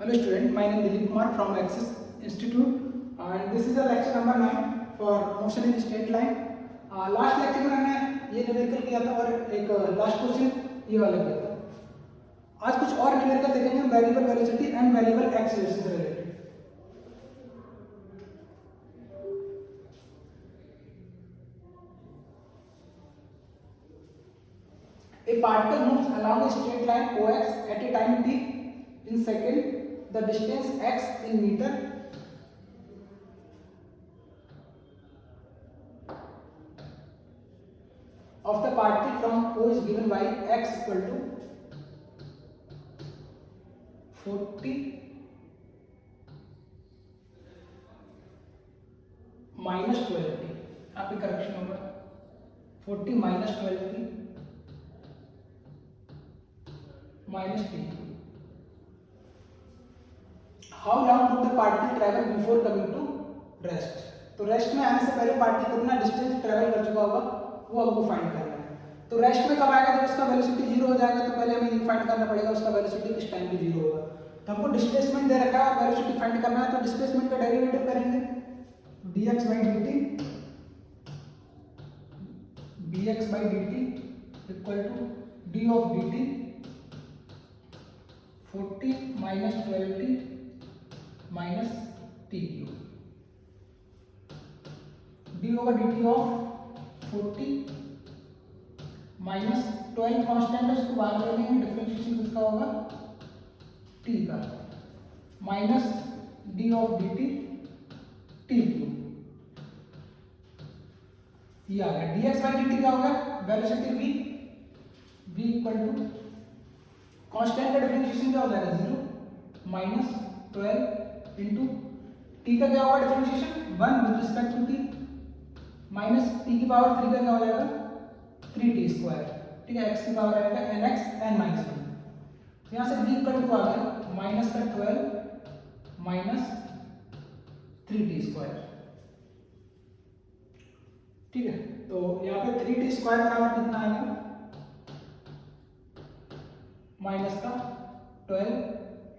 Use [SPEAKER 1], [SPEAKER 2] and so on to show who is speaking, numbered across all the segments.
[SPEAKER 1] Hello student, my name is Dilip Kumar from Axis Institute and this is the lecture number 9 for motion in straight line. Last lecture में हमने ये numerical किया था और एक last question ये वाला किया था। आज कुछ और न्यूमेरिकल देखेंगे हम variable velocity and variable acceleration से related. A particle moves along a straight line OX at a time t in second. The distance x in meter of the particle from O is given by x equal to 40 minus 12t. यहाँ पे correction होगा 40 minus 12t minus t. How long would the particle travel before coming to rest? तो rest में आने से पहले particle कितना distance travel कर चुका होगा वो हमको फाइंड करना है। तो रेस्ट में कब आएगा जब उसका वेलोसिटी जीरो हो जाएगा, तो पहले हमें ये फाइंड करना पड़ेगा उसका वेलोसिटी किस टाइम पे जीरो होगा। तो हमको डिस्प्लेसमेंट दे रखा है, वेलोसिटी फाइंड करना है, तो डिस्प्लेसमेंट का डेरिवेटिव करेंगे dx by dt equal to d of dt 40 minus 12t minus t cube d over dt of 40 minus 12 constant है, उसको बाहर ले लेंगे, डिफरेंशिएशन किसका होगा t का minus d of dt t cube. ये आ गया dx by dt क्या होगा velocity v equal to constant का डिफरेंशिएशन क्या हो जाएगा 0 माइनस 12 इंटू टी का क्या होगा differentiation 1 with respect to t minus t की पावर 3 का क्या हो जाएगा 3t स्क्वायर। ठीक है, x की पावर आएगा nx n माइनस 1। तो यहाँ से v इक्वल टू आ गया माइनस का 12 माइनस 3t स्क्वायर। ठीक है, तो यहाँ पे 3t स्क्वायर बराबर कितना आएगा माइनस का 12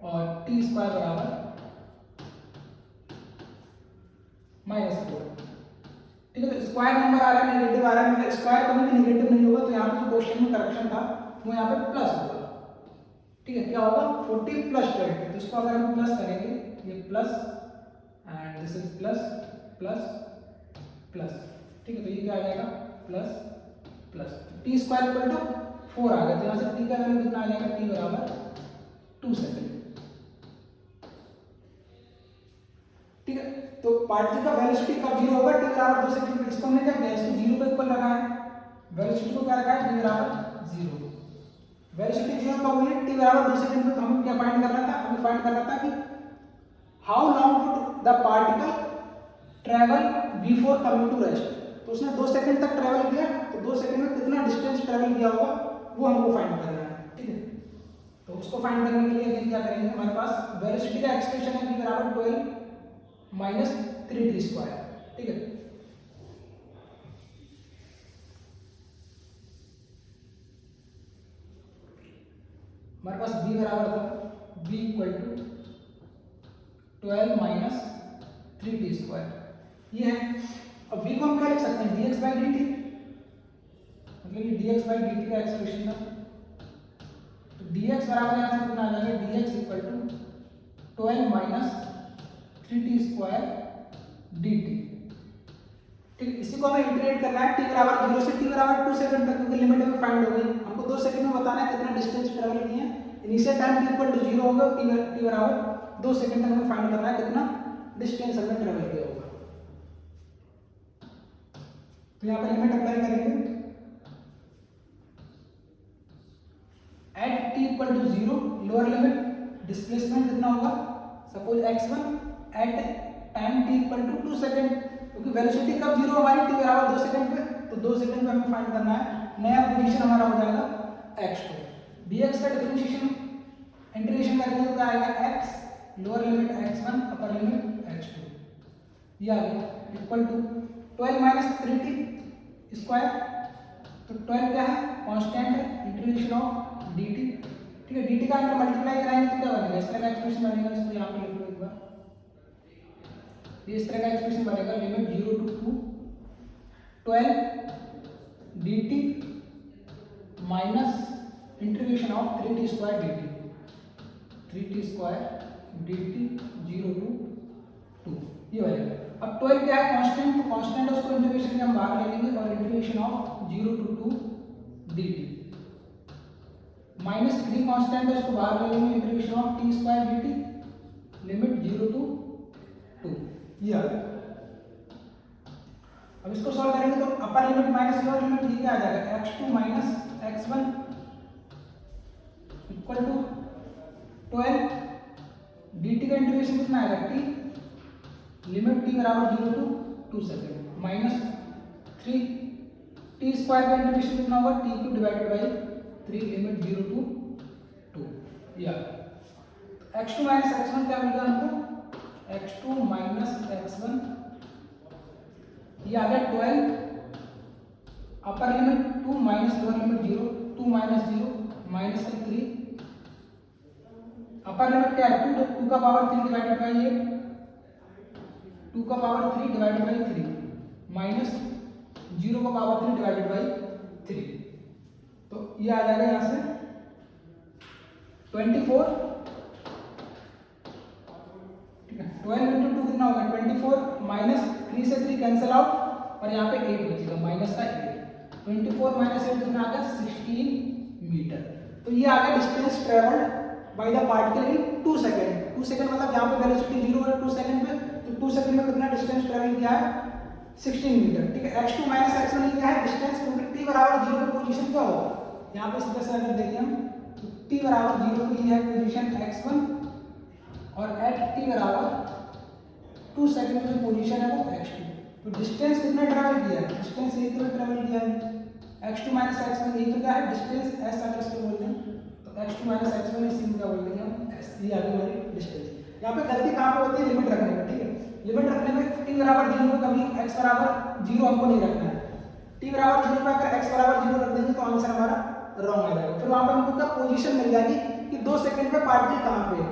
[SPEAKER 1] और t स्क्वायर बराबर माइनस 4। ठीक है, तो स्क्वायर नंबर आ रहा है नेगेटिव आ रहा है, मतलब स्क्वायर कभी भी नेगेटिव नहीं होगा, तो यहाँ पे जो क्वेश्चन में करेक्शन था वो यहाँ पे प्लस होगा। ठीक है, क्या होगा 40 प्लस 12, तो इसको अगर हम प्लस करेंगे ये plus and this is plus plus plus. ठीक है, तो ये क्या आ जाएगा plus plus t square equal to 4 आ गया, तो यहाँ से टी का वैल्यू कितना आ जाएगा टी बराबर 2 सेकंड। ठीक है, तो पार्टिकल का वेलोसिटी कब जीरो होगा टी बराबर 2 सेकंड। इसको हमने क्या किया, इसको जीरो पे इक्वल रखा है, वेलोसिटी को क्या रखा है टी बराबर 0। वेलोसिटी जीरो कब हुई टी बराबर 2 सेकंड पे। तो हमें क्या फाइंड करना था, हमें फाइंड करना था कि how long would the particle travel before coming to rest. तो उसने 2 सेकंड तक ट्रैवल किया, तो 2 सेकंड में कितना डिस्टेंस ट्रैवल किया होगा वो हमको फाइंड करना है। ठीक है, तो उसको फाइंड करने के लिए क्या करेंगे, हमारे पास वेलोसिटी का एक्सप्रेशन है v बराबर 12 माइनस 3t स्क्वायर। ठीक है, हमारे पास v बराबर था v equal to 12 minus 3t square ये है। अब v को हम क्या लिख सकते हैं dx by dt, मतलब ये dx by dt का एक्सप्रेशन था। तो dx बराबर यहाँ से कितना आ जाएगा dx equal to 12 minus 3t square dt। ठीक, इसी को हमें इंटीग्रेट करना है t बराबर 0 से t बराबर 2 सेकंड तक, क्योंकि लिमिट हमें फाइंड हो गई। हमको 2 सेकंड में बताना है कितना डिस्टेंस ट्रैवल किया है। Initial time t equal to 0 होगा, t बराबर 2 सेकंड तक हमें फाइंड करना है कितना डिस्टेंस हमने ट्रैवल किया होगा। तो यहाँ पे लिमिट अप्लाई करेंगे at t equal to 0, lower limit displacement कितना होगा suppose x1 at time t equal to 2 second, क्योंकि वेलोसिटी कब जीरो हमारी t बराबर 2 सेकंड पे, तो 2 सेकंड पे हमें फाइंड करना है। नया पोजीशन हमारा हो जाएगा x2। dx का डिफरेंशिएशन इंटीग्रेशन करेंगे तो क्या आएगा x lower limit x1 upper limit x2 ये आ गया equal to 12 minus 3t square. तो 12 क्या है कांस्टेंट है, इंटीग्रेशन ऑफ dt। ठीक है, dt का अंदर मल्टीप्लाई कराएंगे तो क्या बनेगा, इस तरह का एक्सप्रेशन बनेगा। इसको यहाँ पे लिख लो एक बार, ये इस तरह का एक्सप्रेशन बनेगा, limit 0 to 12 dt minus integration of 3t square dt, 3t square dt 0 to 2, ये बनेगा। अब 12 क्या है, कांस्टेंट, तो कांस्टेंट है, उसको इंटीग्रेशन में हम बाहर ले लेंगे और integration of 0 to 2 dt minus 3 constant है, उसको बाहर ले लेंगे, integration of t square dt limit 0 to 2, ये आ गया। अब इसको सॉल्व करेंगे तो upper limit minus lower limit, ये क्या आ जाएगा, x2 minus x1 equal to 12 dt का इंटीग्रेशन कितना आएगा, t लिमिट t बराबर 0 to 2 second minus 3 t square का इंटीग्रेशन कितना होगा, t cube divided by 3 limit 0 to 2, या x2 माइनस x1 क्या मिलेगा हमको, x2 माइनस x1 ये आ गया 12 upper limit 2 minus lower limit 0, 2 minus 0 minus 3 upper limit क्या है 2, तो 2 का पावर 3 डिवाइडेड बाई ये 2 का पावर 3 डिवाइडेड बाई 3 माइनस 0 का पावर 3 डिवाइडेड बाई 3, तो ये आ जाएगा यहाँ से 24, ठीक है, 12 इंटू 2 कितना होगा 24 माइनस 3 से 3 कैंसिल आउट और यहाँ पे 8 बचेगा, माइनस का 8, 24 माइनस 8 कितना आ गया 16 मीटर। तो ये आ गया distance travelled by the particle in 2 second. 2 second मतलब यहाँ पे वेलोसिटी 0 है 2 सेकंड पे, तो 2 सेकंड में कितना डिस्टेंस ट्रेवल किया है 16 मीटर, ठीक है। x2 माइनस x1 क्या है डिस्टेंस, क्योंकि t बराबर 0 पे पोजीशन क्या होगा, यहाँ पे सीधा सा अगर देखें हम तो t बराबर 0 पे ये है पोजीशन x1 और एट t बराबर 2 सेकंड में जो पोजीशन है वो x2, तो डिस्टेंस कितना ट्रैवल किया है, डिस्टेंस यही तो ट्रैवल किया है x2 माइनस x1, यही तो क्या है डिस्टेंस s अगर इसको बोलते हैं तो x2 माइनस x1 इसी में क्या बोल देंगे हम s, ये आगे वाली डिस्टेंस। यहाँ पे गलती कहाँ पे होती है, लिमिट रखने में, ठीक है, लिमिट रखने में t बराबर 0 पे कभी x बराबर 0 हमको नहीं रखना है, t बराबर 0 पे अगर x बराबर 0 रख देंगे तो आंसर हमारा रॉन्ग आ जाएगा। फिर वहाँ पे हमको क्या पोजीशन मिल जाएगी कि 2 सेकंड पे पार्टिकल कहाँ पे है,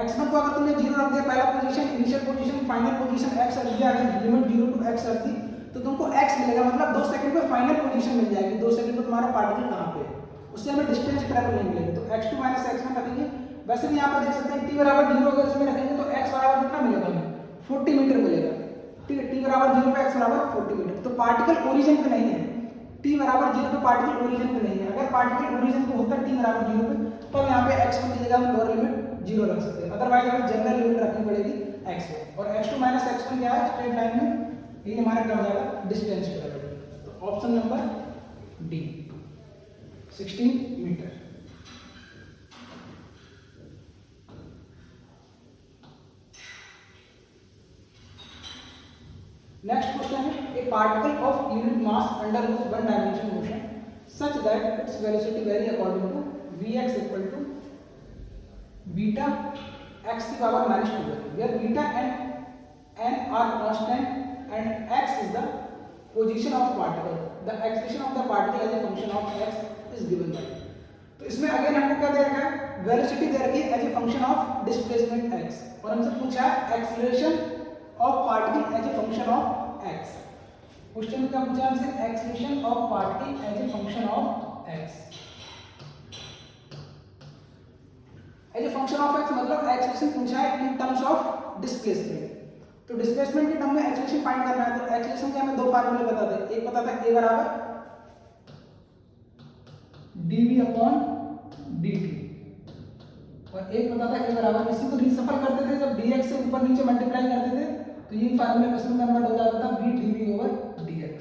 [SPEAKER 1] x1 को अगर तुमने 0 रख दिया पहला position, initial position, final position x रख दिया, अगर लिमिट 0 to x रख दी तो तुमको x मिलेगा, मतलब 2 सेकंड पे फाइनल पोजीशन मिल जाएगी, 2 सेकंड पे तुम्हारा पार्टिकल कहाँ पे है, उससे हमें डिस्टेंस ट्रैवल नहीं मिलेगी। तो x2 माइनस x1 रखेंगे, वैसे भी यहाँ पर देख सकते हैं t बराबर 0 अगर इसमें रखेंगे तो x बराबर कितना मिलेगा हमें 40 मीटर मिलेगा, ठीक है, t बराबर 0 पे x बराबर 40 मीटर, तो पार्टिकल ओरिजिन पे नहीं है, t बराबर 0 पे पार्टिकल ओरिजिन पे नहीं है। अगर पार्टिकल ओरिजिन पे होता t बराबर 0 पे तो हम यहाँ पे x को की जगह हम लोअर लिमिट 0 रख सकते हैं, अदरवाइज हमें जनरल लिमिट रखनी पड़ेगी x को। और x2 माइनस x1 क्या है स्ट्रेट लाइन में, ये हमारा क्या हो जाएगा डिस्टेंस ट्रैवल, तो option number D 16 metre. Next question है, a particle of unit mass undergoes one dimension motion such that its velocity vary according to vx equal to beta x की power -2, where beta and n are constant and x is the position of particle, the acceleration of the particle as a function of x is given by। तो इसमें again हमको क्या दे रखा है, velocity दे रखी है as a function of displacement x, और हमसे पूछा है acceleration of particle as a function of x। Question में क्या पूछा हमसे, acceleration of particle as a function of x, as a function of x मतलब एक्सीलरेशन पूछा है इन टर्म्स ऑफ डिस्प्लेसमेंट। तो डिस्प्लेसमेंट के टर्म में एक्सीलरेशन फाइंड करना है, तो एक्सीलरेशन के हमें दो फार्मूले बता दें, एक पता था a बराबर dv अपॉन dt और एक पता था a बराबर, इसी को रीसफल करते थे जब dx से ऊपर नीचे मल्टीप्लाई करते थे तो ये फार्मूला क्वेश्चन में कन्वर्ट हो जाता था v dv ओवर dx।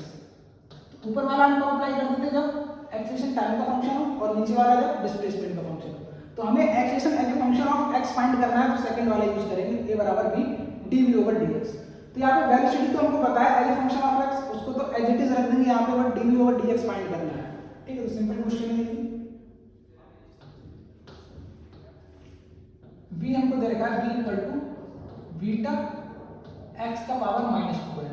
[SPEAKER 1] तो ऊपर वाला हम कब अप्लाई करते थे, जब एक्सीलरेशन टाइम का फंक्शन हो और नीचे वाला जब डिस्प्लेसमेंट का फंक्शन हो। तो हमें acceleration as a function of x find करना है, तो सेकंड वाला यूज करेंगे a बराबर v dv ओवर dx। तो यहाँ पे वेलोसिटी तो हमको पता है as a function of x, उसको तो एज इट इज रख देंगे, यहाँ पे बस dv ओवर dx फाइंड करना है, ठीक है। तो सिंपल क्वेश्चन है, v हमको दे रखा है v equal to beta x का पावर -2 है,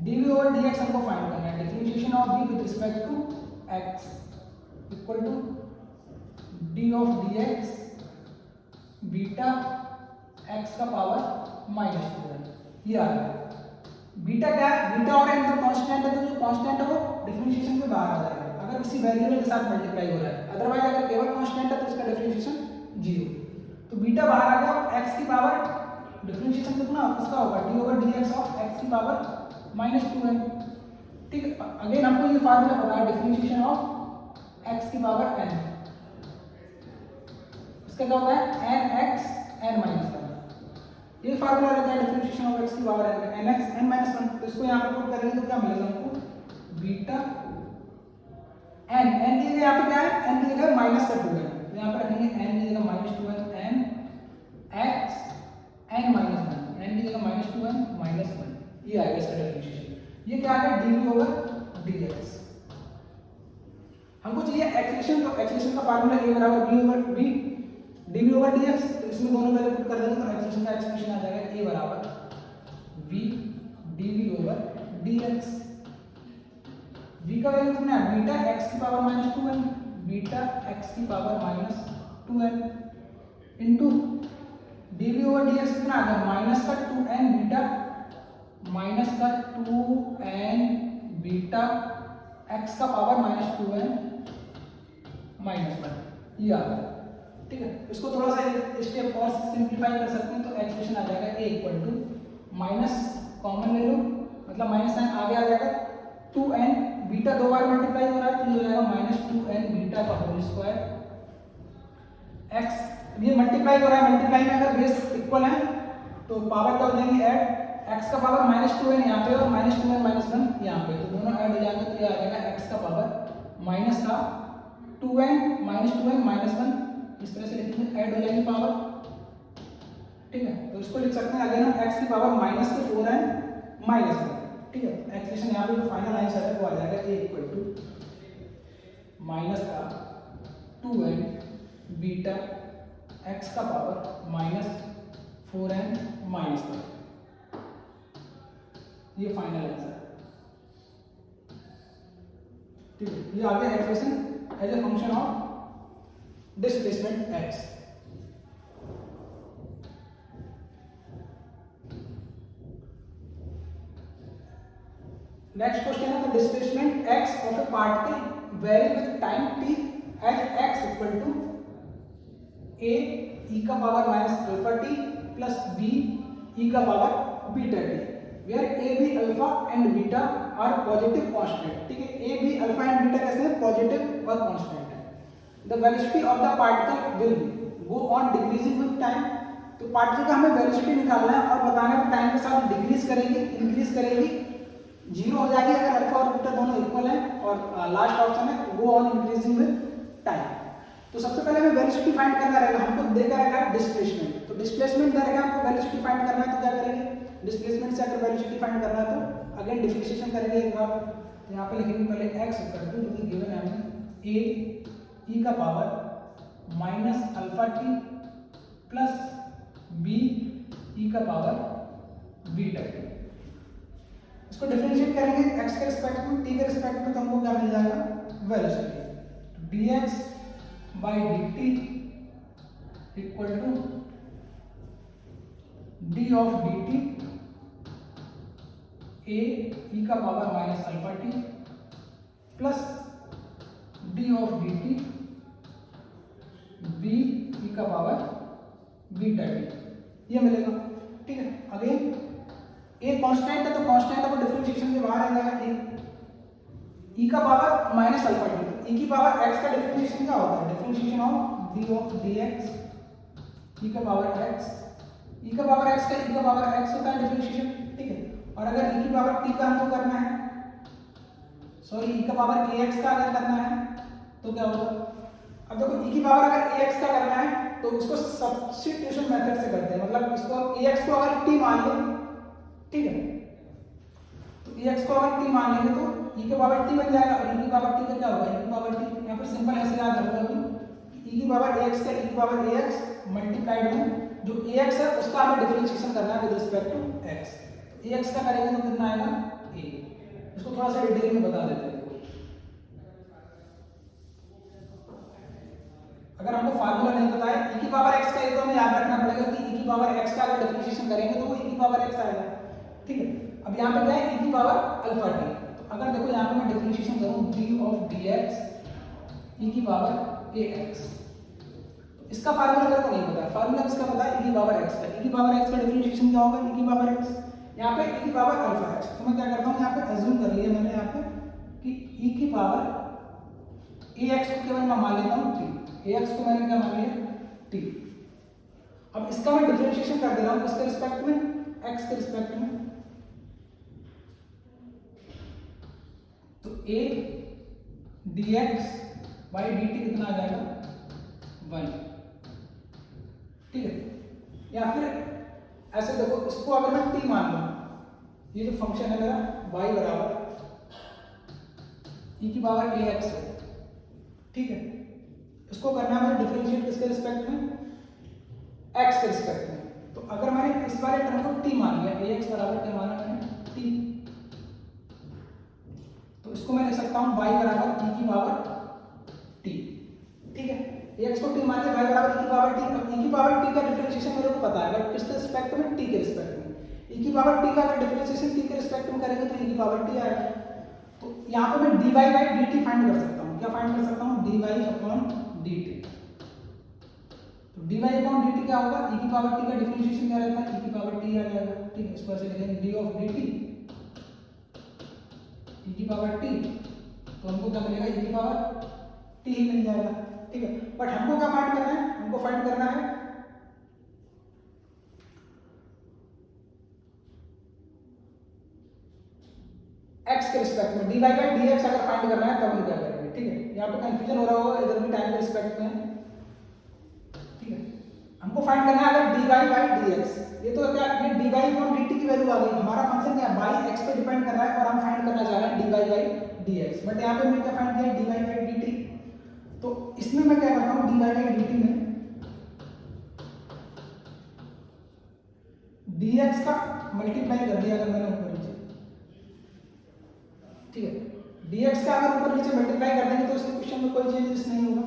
[SPEAKER 1] dv ओवर dx हमको फाइंड करना है, differentiation of v with respect to x equal to d d of d x beta x का पावर माइनस 2n, ये आ गया। बीटा क्या है, बीटा और एन तो कांस्टेंट है, तो जो कांस्टेंट है वो डिफरेंशिएशन के बाहर आ जाएगा अगर किसी वेरिएबल के साथ मल्टीप्लाई हो रहा है, अदरवाइज अगर केवल कांस्टेंट है तो उसका डिफरेंशिएशन 0। तो बीटा बाहर आ गया, एक्स की पावर डिफरेंशिएशन कितना उसका होगा D over D x of x की पावर माइनस 2n। ठीक है, अगेन हमको ये फार्मूला पता है डिफरेंशिएशन ऑफ एक्स की पावर n, इसका क्या होता है एन एक्स एन माइनस 1, ये फार्मूला रहता है डिफरेंशिएशन ऑफ एक्स की power n x n minus 1। तो इसको यहाँ पे पुट करेंगे तो क्या मिलेगा हमको बीटा एन, एन की जगह यहाँ पे क्या है, एन की जगह माइनस का 2n, तो यहाँ पे रखेंगे एन की जगह minus 2n n x n minus 1, n की जगह माइनस 2n माइनस 1, ये आएगा इसका डिफरेंशिएशन। ये क्या आ गया डी ओवर डी एक्स। हमको चाहिए एक्सप्रेशन, तो एक्सप्रेशन का फार्मूला a बराबर b over b dv over dx, तो इसमें दोनों वैल्यू पुट कर देंगे तो एक्सप्रेशन का एक्सप्रेशन आ जाएगा a बराबर b dv over dx। v का वैल्यू कितना है बीटा x की power minus 2n, beta x की power minus 2n into dv over dx कितना आ गया माइनस का 2n बीटा माइनस का 2n बीटा x का पावर माइनस 2n माइनस 1, ये आ गया। ठीक है, इसको थोड़ा सा एक स्टेप और सिंप्लीफाई कर सकते हैं तो एक्सप्रेशन आ जाएगा a equal to minus common ले लो, मतलब माइनस साइन आगे आ जाएगा 2n बीटा दो बार मल्टीप्लाई हो रहा है तो ये हो जाएगा माइनस 2n बीटा का होल स्क्वायर x, ये मल्टीप्लाई हो रहा है, मल्टीप्लाई में अगर बेस इक्वल है तो पावर क्या हो जाएंगे ऐड, x का पावर माइनस 2n यहाँ पे और माइनस 2n माइनस 1 यहाँ पे, तो दोनों ऐड हो जाएंगे तो ये आ जाएगा x का पावर माइनस का 2n माइनस 2n माइनस 1, इस तरह से लिखेंगे ऐड हो जाएगी पावर। ठीक है, तो इसको लिख सकते हैं अगेन हम x की पावर माइनस के 4n माइनस 1। ठीक है, एक्सप्रेशन यहाँ पे जो फाइनल आंसर है वो आ जाएगा a इक्वल टू माइनस का 2n बीटा x का पावर माइनस 4n माइनस 1, ये फाइनल आंसर है। ठीक है, ये आ गया expression as a function of displacement x। Next question है, the displacement x of a particle vary with time t at x equal to a e का power minus alpha t plus b e का power beta t, where a b alpha and beta are positive constant. ठीक है, a b alpha and beta कैसे हैं positive और constant है। The velocity of the particle will go on decreasing with time, तो particle का हमें velocity निकालना है और बताना है टाइम के साथ डिक्रीज करेगी इंक्रीज करेगी, जीरो हो जाएगी अगर अल्फा और बीटा दोनों इक्वल हैं, और लास्ट ऑप्शन है go on increasing with time. तो सबसे पहले हमें वेलोसिटी फाइंड करना रहेगा, हमको देखा रहेगा डिस्प्लेसमेंट, तो डिस्प्लेसमेंट दे रहेगा हमको वेलोसिटी फाइंड करना है तो क्या करेंगे, डिस्प्लेसमेंट से अगर वेलोसिटी फाइंड करना है तो अगेन डिफरेंशिएशन करेंगे एक बार, यहाँ पे लिखेंगे पहले x इक्वल टू जो कि गिवन है हमें a e का power minus alpha t plus b e का पावर बीटा t, इसको डिफरेंशिएट करेंगे x के रिस्पेक्ट में t के रिस्पेक्ट में, तो हमको क्या मिल जाएगा velocity dx by dt equal to d of dt a e का power minus alpha t plus d of dt b e का पावर बीटा t, ये मिलेगा। ठीक है, अगेन a कांस्टेंट है तो कांस्टेंट को डिफरेंशिएशन के बाहर आ जाएगा, a e का power minus alpha t, e की पावर x का डिफरेंशिएशन क्या होता है differentiation of d of dx e का पावर x, e का पावर x का e का पावर x होता है डिफरेंशिएशन। ठीक है, और अगर e की पावर t का हमको करना है, सॉरी e का पावर ax का अगर करना है तो क्या होगा, अब देखो e की पावर अगर ax का करना है तो इसको सब्स्टिट्यूशन मेथड से करते हैं, मतलब इसको ax को अगर t मान ले, ठीक है, तो ax को अगर t मान लेंगे तो e के पावर t बन जाएगा, और e की पावर t का क्या होगा e की पावर t, यहाँ पर सिंपल ऐसे याद रखो कि e की पावर ax का e की पावर ax मल्टीप्लाइड में जो ax है उसका हमें डिफरेंशिएशन करना है with respect to x, ax का करेंगे तो कितना आएगा a, इसको थोड़ा सा डिटेल में बता देते हैं। अगर हमको फार्मूला नहीं पता है e की पावर x का, ये तो हमें याद रखना पड़ेगा कि e की पावर x का अगर डिफरेंशिएशन करेंगे तो वो e की पावर x आएगा, ठीक है। अब यहाँ पे क्या है, e की पावर अल्फा t, तो अगर देखो यहाँ पे मैं डिफरेंशिएशन करूँ d ऑफ dx e की पावर ax, तो इसका फार्मूला मेरे को नहीं पता है, फार्मूला किसका पता है, e की पावर x का। e की पावर x का डिफरेंशिएशन क्या होगा, e की पावर x, यहाँ पे e की पावर अल्फा x, तो मैं क्या करता हूँ यहाँ पे अज्यूम कर लिया मैंने यहाँ पे कि e की पावर ax को केवल मैं मान लेता हूँ t, ax को मैंने क्या मान लिया t। अब इसका मैं डिफरेंशिएशन कर दे रहा हूँ किसके रिस्पेक्ट में, x के रिस्पेक्ट में, तो a dx by dt कितना आ जाएगा 1, ठीक है। या फिर ऐसे देखो, इसको अगर मैं t मान लूं, ये जो फंक्शन है मेरा y बराबर e की पावर ax है, ठीक है। इसको करना है मैंने डिफरेंशिएट किसके रिस्पेक्ट में, x के रिस्पेक्ट में। तो अगर मैंने इस वाले टर्म को t मान लिया, ax बराबर क्या माना मैंने t, तो इसको मैं लिख सकता हूं y बराबर e की पावर t, ठीक है। ax को t मान लिया, y बराबर e की पावर t। अब e की पावर t का डिफरेंशिएशन मेरे को पता है, बट किसके रिस्पेक्ट में, t के रिस्पेक्ट में। e की पावर t का अगर डिफरेंशिएशन t के रिस्पेक्ट में करेंगे तो e की पावर t आएगा। तो यहाँ पे मैं dy बाई dt फाइंड कर सकता हूँ, क्या फाइंड कर सकता हूँ, dy अपॉन dt। तो dy अपॉन dt क्या होगा, e की पावर t का डिफरेंशिएशन क्या रहता है, e की पावर t आ जाएगा, ठीक है। इस पर से लिखेंगे d ऑफ dt e की पावर t, तो हमको क्या मिलेगा, e की पावर t ही मिल जाएगा, ठीक है। बट हमको क्या फाइंड करना है, हमको फाइंड करना है x के रिस्पेक्ट में, dy बाई dx अगर फाइंड करना है तब हम क्या करेंगे, ठीक है। यहाँ पे कंफ्यूजन हो रहा होगा, इधर भी टाइम के रिस्पेक्ट में, ठीक है। हमको फाइंड करना है अगर dy बाई dx, ये तो क्या, ये dy अपॉन dt की वैल्यू आ गई। हमारा फंक्शन क्या है, y x पे डिपेंड कर रहा है और हम फाइंड करना चाह रहे हैं dy बाई dx, बट यहाँ पे मैं क्या फाइंड किया, dy बाई dt। तो इसमें मैं क्या करता हूँ, dy बाई dt में dx का मल्टीप्लाई कर दिया अगर मैंने ऊपर नीचे, ठीक है। dx का अगर ऊपर नीचे मल्टीप्लाई कर देंगे तो इस इक्वेशन में कोई चेंजेस नहीं होगा।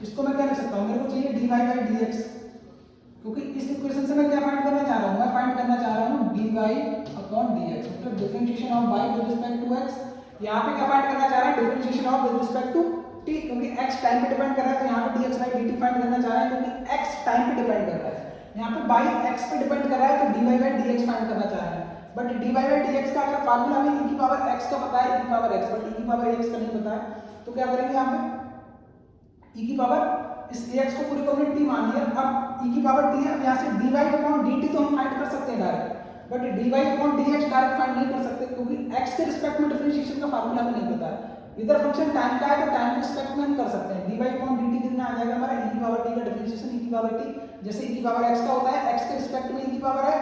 [SPEAKER 1] इसको मैं क्या लिख सकता हूँ, मेरे को चाहिए dy बाई dx, क्योंकि इस इक्वेशन से मैं क्या फाइंड करना चाह रहा हूँ, मैं फाइंड करना चाह रहा हूँ dy अपॉन dx, मतलब differentiation of y with respect to x। यहाँ पे क्या फाइंड करना चाह रहा है, differentiation of with respect to t, क्योंकि x टाइम पे डिपेंड कर रहा है, तो यहाँ पे dx बाई dt फाइंड करना चाह रहा है क्योंकि x टाइम पे डिपेंड कर रहा है। यहाँ पे y x पे डिपेंड कर रहा है तो dy बाई dx फाइंड करना चाह रहा है। बट dy बाई dx का अगर फार्मूला में e की पावर x का पता है, e की पावर x, बट e की पावर x का नहीं पता है, तो क्या करेंगे यहाँ पे e की पावर, इस ax को पूरी को हमने t मान लिया, अब e की पावर t है, अब यहाँ से dy अपॉन dt तो हम फाइंड कर सकते हैं direct, but dy upon dx direct find नहीं कर सकते क्योंकि x के रिस्पेक्ट में डिफरेंशिएशन का फार्मूला हमें नहीं पता है। इधर फंक्शन टाइम का है तो टाइम के रिस्पेक्ट में हम कर सकते हैं, dy अपॉन dt कितना आ जाएगा हमारा, e की पावर t का डिफरेंशिएशन e की पावर t, जैसे e की पावर x का होता है x के रिस्पेक्ट में e की पावर x,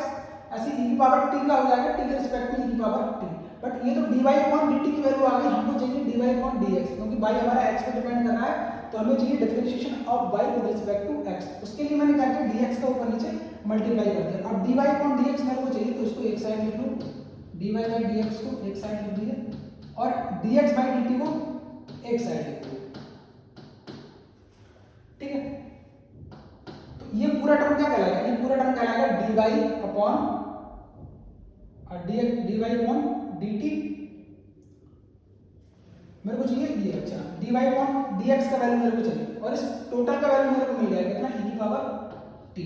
[SPEAKER 1] ऐसे e की पावर t का हो जाएगा t के रिस्पेक्ट में e की पावर t। बट ये तो dy अपॉन dt की वैल्यू आ गई, हमको चाहिए dy अपॉन dx, क्योंकि y हमारा x पे डिपेंड कर रहा है तो हमें चाहिए differentiation of y with respect to x। उसके लिए मैंने क्या किया, dx का ऊपर नीचे मल्टीप्लाई कर दिया। अब dy अपॉन dx मेरे को चाहिए तो इसको एक साइड लिख लूं, dy बाई dx को एक साइड लिख दिया और dx बाई dt को एक साइड लिख दिया, ठीक है। तो ये पूरा टर्म क्या कहलाएगा, ये पूरा टर्म कहलाएगा dy upon dy upon dt, मेरे को चाहिए ये, अच्छा dy अपॉन dx का वैल्यू मेरे को चाहिए और इस टोटल का वैल्यू मेरे को मिल जाएगा कितना, e की पावर t,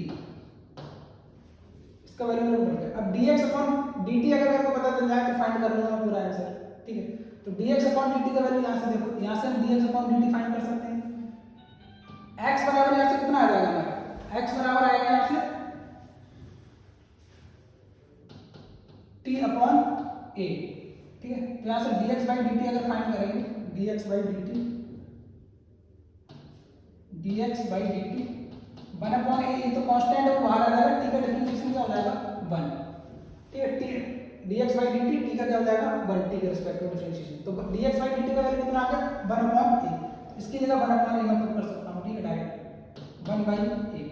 [SPEAKER 1] इसका वैल्यू मेरे को मिल गया। अब dx अपॉन dt अगर मेरे को पता चल जाए तो फाइंड कर लूंगा पूरा आंसर, ठीक है। तो dx अपॉन dt का वैल्यू यहाँ से देखो, यहाँ से हम dx अपॉन dt फाइंड कर सकते हैं। x बराबर यहाँ से कितना आ जाएगा हमारा, x बराबर आएगा यहाँ से t अपॉन a, ठीक है। तो यहाँ से dx बाई dt अगर फाइंड करेंगे, dx by dt 1 upon a, ये तो कांस्टेंट है वो बाहर आ जाएगा, t का डिफरेंशिएशन क्या हो जाएगा 1, ठीक है। t dx by dt, t का क्या हो जाएगा 1, t के रिस्पेक्ट में डिफरेंशिएशन, तो dx बाई dt का वैल्यू कितना आ गया 1 अपॉन a, इसकी जगह 1 अपॉन a मैं पुट कर सकता हूँ, ठीक है, डायरेक्ट 1 बाई a,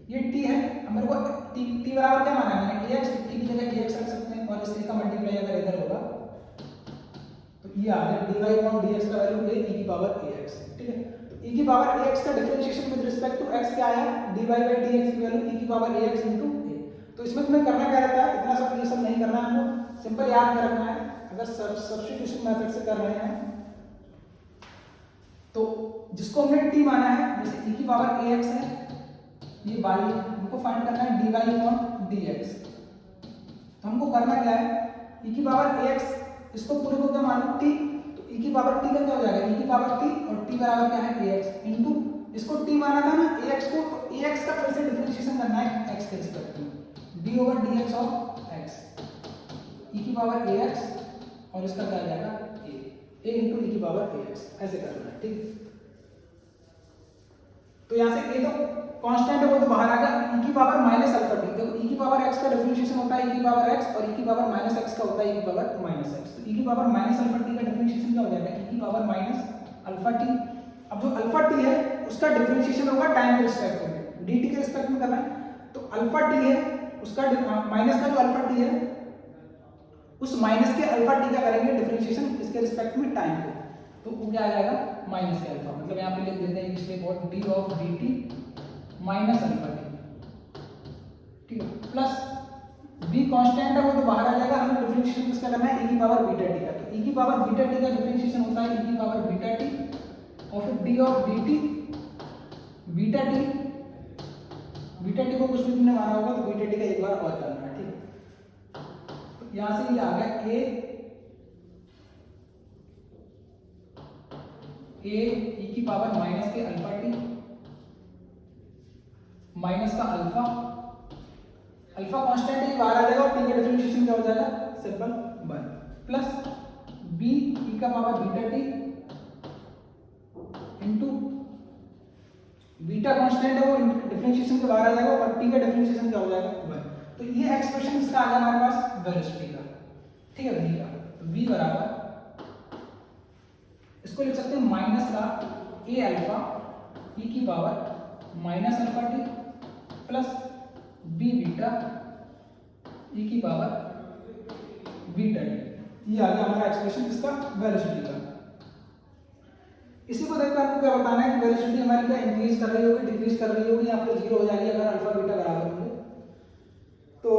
[SPEAKER 1] ये t है। अब मेरे को t बराबर क्या माना है मैंने, ax, t की जगह ax रख सकते हैं और इससे का मल्टीप्लाई अगर इधर होगा तो ये आ गया dy अपॉन dx का वैल्यू a e की पावर ax, ठीक है। तो e की पावर ax का differentiation with respect to x क्या आया, dy by dx की वैल्यू e की पावर ax into a। तो इसमें तुम्हें करना क्या रहता है, इतना सब ये सब नहीं करना है, हमको सिंपल याद में रखना है। अगर सब्स्टिट्यूशन मेथड से कर रहे हैं तो जिसको हमने t माना है, जैसे e की पावर ax है, ये y है, हमको फाइंड करना है dy upon dx। तो हमको करना क्या है, e की पावर ax, इसको पूरे को क्या मानो t, तो e की पावर t का क्या हो जाएगा, e की पावर t और t बराबर क्या है ax इनटू, इसको t माना था ना ax को, तो ax का फिर से डिफरेंशिएशन करना है x के रिस्पेक्ट में, d over dx of x, e की पावर ax और इसका क्या आ जाएगा a इनटू e की पावर ax, ऐसे करना है, ठीक। तो यहाँ से a तो कांस्टेंट है, वो तो बाहर आ गया, e की पावर माइनस अल्फा टी, देखो e की पावर x का डिफरेंशिएशन होता है e की पावर x और e की पावर माइनस x का होता है e की पावर माइनस x। तो e की पावर माइनस अल्फा टी का डिफरेंशिएशन क्या हो जाएगा, e की पावर माइनस अल्फा टी। अब जो अल्फा टी है उसका डिफरेंशिएशन होगा टाइम के रिस्पेक्ट में, dt के रिस्पेक्ट में करना है। तो अल्फा टी है उसका माइनस का जो अल्फा टी है उस माइनस के अल्फा टी का करेंगे डिफरेंशिएशन इसके रिस्पेक्ट में टाइम के, तो वो क्या आ जाएगा माइनस के अल्फा, मतलब यहाँ पे लिख देते हैं स्टेप और D of dt minus alpha T, ठीक है, प्लस b कांस्टेंट है वो तो बाहर आ जाएगा, हमें डिफरेंशिएशन किसका करना है e की पावर बीटा टी का। तो e की पावर बीटा टी का डिफरेंशिएशन होता है e की पावर बीटा टी और फिर d of dt beta T को कुछ भी तुमने माना होगा तो बीटा टी का एक बार और करना है, ठीक है। तो यहां से ये आ गया a e की पावर माइनस के अल्फा टी माइनस का अल्फा कांस्टेंट है बाहर आ जाएगा और t का डिफरेंशिएशन क्या हो जाएगा सिंपल 1 प्लस b e का power beta T into beta constant है वो डिफरेंशिएशन के बाहर आ जाएगा और t का डिफरेंशिएशन क्या हो जाएगा 1। तो ये एक्सप्रेशन इसका आ गया हमारे पास वेलोसिटी का, ठीक है, v का। v बराबर इसको लिख सकते हैं माइनस का a अल्फा e की power minus alpha T plus b beta e की पावर बीटा टी। ये आ गया हमारा एक्सप्रेशन इसका वेलोसिटी का। इसी को देखकर आपको क्या बताना है कि वेलोसिटी हमारी क्या इंक्रीज कर रही होगी, डिक्रीज कर रही होगी या फिर जीरो हो जाएगी अगर अल्फा बीटा बराबर होंगे। तो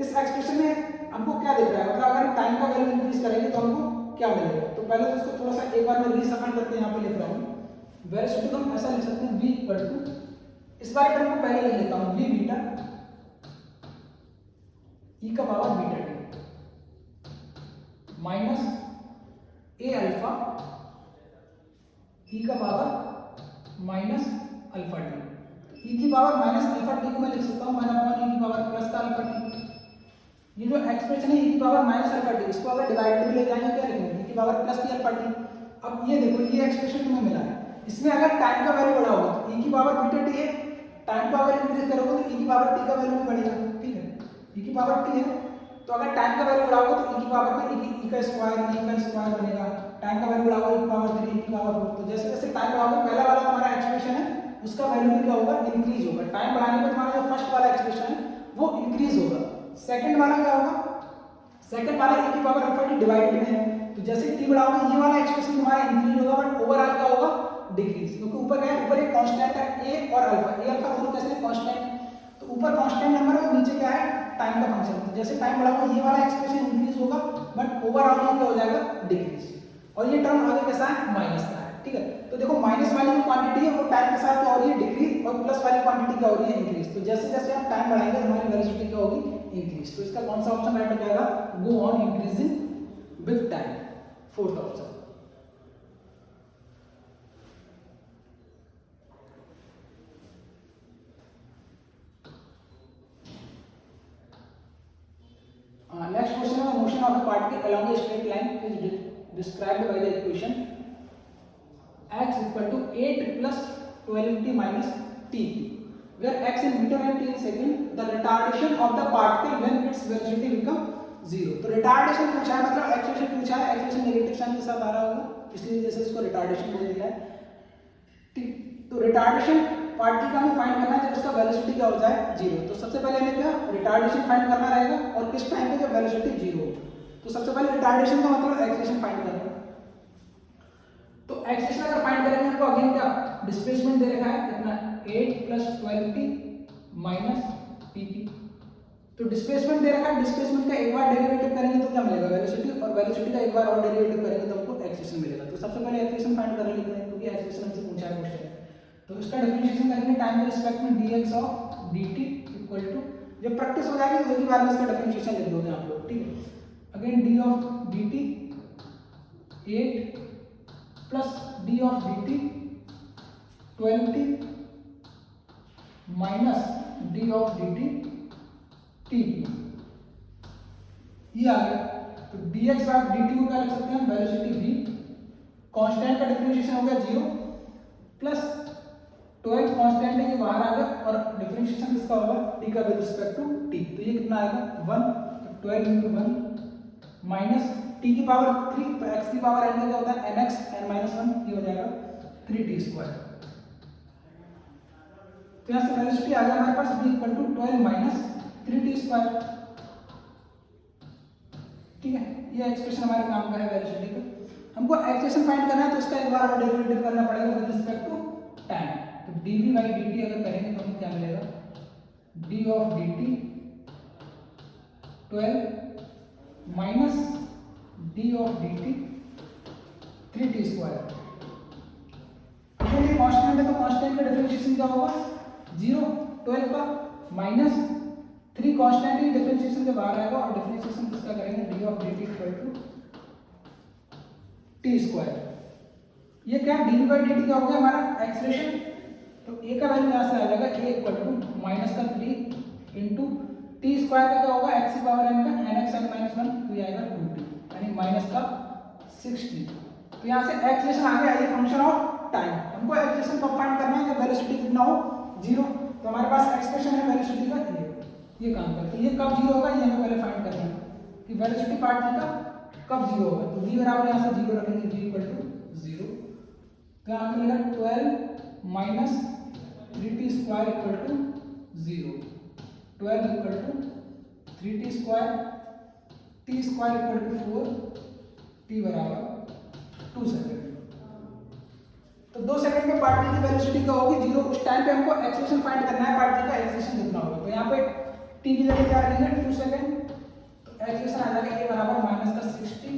[SPEAKER 1] इस एक्सप्रेशन में हमको क्या दिख रहा है, मतलब अगर टाइम का वैल्यू इंक्रीज करेंगे तो हमको क्या मिलेगा। तो पहले तो इसको थोड़ा सा एक बार मैं रीसफल करके यहाँ पे लिख रहा हूँ। वेलोसिटी को हम ऐसा लिख सकते हैं v इक्वल टू, इस बार टर्म को पहले लिख लेता हूँ v बीटा e का power beta T minus a alpha e का power minus alpha T. e की पावर माइनस अल्फा टी को मैं लिख सकता हूँ 1 अपॉन e की पावर प्लस का अल्फा टी। ये जो एक्सप्रेशन है e की पावर माइनस अल्फा टी, इसको अगर डिवाइडेड में ले जाएंगे क्या लिखेंगे e की पावर प्लस की अल्फा टी। अब ये देखो ये एक्सप्रेशन तुम्हें मिला है, इसमें अगर टाइम का वैल्यू बढ़ा होगा तो e की पावर बीटा टी है, टाइम का वैल्यू इंक्रीज करोगे तो e की पावर t का वैल्यू भी बढ़ेगा, ठीक है। e की पावर t है तो अगर टाइम का वैल्यू बढ़ाओगे तो e की पावर में e का स्क्वायर बनेगा, टाइम का वैल्यू बढ़ाओगे e की पावर 3 e की पावर 4। तो जैसे जैसे टाइम बढ़ाओगे पहला वाला तुम्हारा एक्सप्रेशन है उसका वैल्यू भी क्या होगा इंक्रीज होगा, टाइम बढ़ाने पर तुम्हारा जो फर्स्ट वाला एक्सप्रेशन है वो इंक्रीज होगा। सेकंड वाला क्या होगा, सेकंड वाला e की पावर अल्फा टी डिवाइडेड में है तो जैसे t बढ़ाओगे ये वाला एक्सप्रेशन तुम्हारा इंक्रीज होगा बट ओवरऑल क्या होगा डिक्रीज, क्योंकि ऊपर क्या है, ऊपर एक कांस्टेंट है a और अल्फा, a अल्फा दोनों कैसे कांस्टेंट, तो ऊपर कांस्टेंट नंबर है और नीचे क्या है टाइम का फंक्शन। तो जैसे टाइम बढ़ाओगे ये वाला एक्सप्रेशन इंक्रीज होगा बट ओवरऑल ये क्या हो जाएगा डिक्रीज, और ये टर्म आगे कैसा है माइनस का है, ठीक है। तो देखो माइनस वाली जो क्वांटिटी है वो टाइम के साथ क्या हो रही है डिक्रीज और प्लस वाली क्वांटिटी क्या हो रही है इंक्रीज। तो जैसे जैसे आप टाइम बढ़ाएंगे हमारी वेलोसिटी क्या होगी इंक्रीज। तो इसका कौन सा ऑप्शन राइट हो जाएगा, go on increasing with time, fourth option. Next question is the motion of a particle along a straight line is described by the equation x equal to 8 plus 12t minus t, where x in meter and t in second. The retardation of the particle when its velocity become 0. तो retardation पूछा है, मतलब acceleration पूछा है, acceleration negative sign के साथ आ रहा होगा इसलिए जैसे इसको रिटार्डेशन बोल दिया है, ठीक। तो रिटार्डेशन पार्टिकल का हमें फाइंड करना है जब इसका वेलोसिटी क्या हो जाए 0। तो सबसे पहले हमें क्या रिटार्डेशन फाइंड करना रहेगा और किस टाइम पे जब वेलोसिटी 0 हो। तो सबसे पहले रिटार्डेशन का मतलब एक्सेलरेशन फाइंड करना है। तो एक्सेलरेशन अगर फाइंड करेंगे हमको अगेन क्या डिस्प्लेसमेंट दे रखा है कितना 8 प्लस 12t माइनस टी की। तो डिस्प्लेसमेंट दे रखा है, डिस्प्लेसमेंट का एक बार डेरिवेटिव करेंगे तो क्या मिलेगा वेलोसिटी, और वेलोसिटी का एक बार और डेरिवेटिव करेंगे तो हमको एक्सेलेरेशन मिलेगा। तो सबसे पहले एक्सेलेरेशन फाइंड कर लेते हैं क्योंकि एक्सेलेरेशन हमसे पूछा है क्वेश्चन। तो इसका डिफरेंशिएशन करेंगे टाइम के रिस्पेक्ट में dx of dt equal to, जब प्रैक्टिस हो जाएगी तो एक ही बार में इसका डिफरेंशिएशन लिख दोगे आप लोग, ठीक है। Again d of dt 8 plus d of dt 20 minus d of dt t, ये आ गया। तो dx बाय dt को क्या लिख सकते हैं, वेलोसिटी v, कांस्टेंट का डिफरेंशिएशन हो गया 0 प्लस 12 कांस्टेंट है ये बाहर आ गया, और डिफरेंशिएशन किसका होगा t का विद रिस्पेक्ट टू t। तो ये कितना आएगा 1, तो 12 into 1 माइनस t की पावर 3, तो x की पावर n का क्या होता है nx n minus 1, ये हो जाएगा 3t स्क्वायर। तो यहाँ से वेलोसिटी आ गया हमारे पास v equal to 12 minus 3t square, ठीक है। ये एक्सप्रेशन हमारे काम का है वेलोसिटी का। हमको एक्सेलेरेशन फाइंड करना है तो इसका एक बार और डेरिवेटिव करना पड़ेगा विद रिस्पेक्ट टू टाइम। तो dv बाई dt अगर करेंगे तो हमें क्या मिलेगा, d of dt 12 minus d of dt 3t square. अगर ये कांस्टेंट है तो कांस्टेंट का डिफरेंशिएशन क्या होगा 0, 12 का माइनस 3 कांस्टेंट ही डिफरेंशिएशन के बाहर आएगा, और डिफरेंशिएशन किसका करेंगे d of dt equal to t square. ये क्या dv बाई dt क्या हो गया हमारा एक्सेलरेशन, तो a का वैल्यू यहाँ से आ जाएगा a इक्वल टू माइनस का 3 इंटू टी स्क्वायर का क्या होगा x की पावर n का nx n माइनस 1, तो ये आएगा 2t यानी माइनस का 6t। तो यहाँ से एक्सेलरेशन आ गया, ये फंक्शन ऑफ टाइम। हमको एक्सेलरेशन कब फाइंड करना है जब वेलोसिटी कितना हो 0। तो हमारे पास एक्सप्रेशन है वेलोसिटी का ये काम करते हैं। ये कब 0 होगा ये हमें पहले फाइंड करना है कि वेलोसिटी पार्टिकल का कब 0 होगा। तो v बराबर यहाँ से 0 रखेंगे, v इक्वल टू 0, तो यहाँ मिलेगा 12 minus 3t square equal to 0, 12 equal to 3t square, t square equal to 4, t बराबर 2 सेकेंड। तो 2 सेकंड में पार्टिकल की वेलोसिटी क्या होगी 0। उस टाइम पे हमको एक्सेलरेशन फाइंड करना है, पार्टिकल का एक्सेलरेशन कितना होगा। तो यहाँ पे t की जगह क्या रखेंगे 2 सेकंड, तो एक्सेलरेशन आ जाएगा a बराबर माइनस का 60,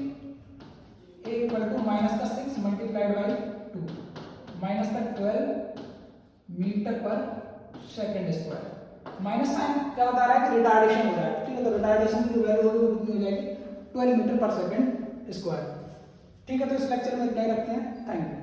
[SPEAKER 1] a इक्वल टू माइनस का 6 मल्टीप्लाइड बाई 2 माइनस का 12 मीटर पर सेकंड स्क्वायर। माइनस साइन क्या बता रहा है कि रिटार्डेशन हो रहा है, ठीक है। तो रिटार्डेशन की जो वैल्यू होगी वो कितनी हो जाएगी 12 मीटर पर सेकंड स्क्वायर, ठीक है। तो इस लेक्चर में इतना ही रखते हैं, थैंक यू।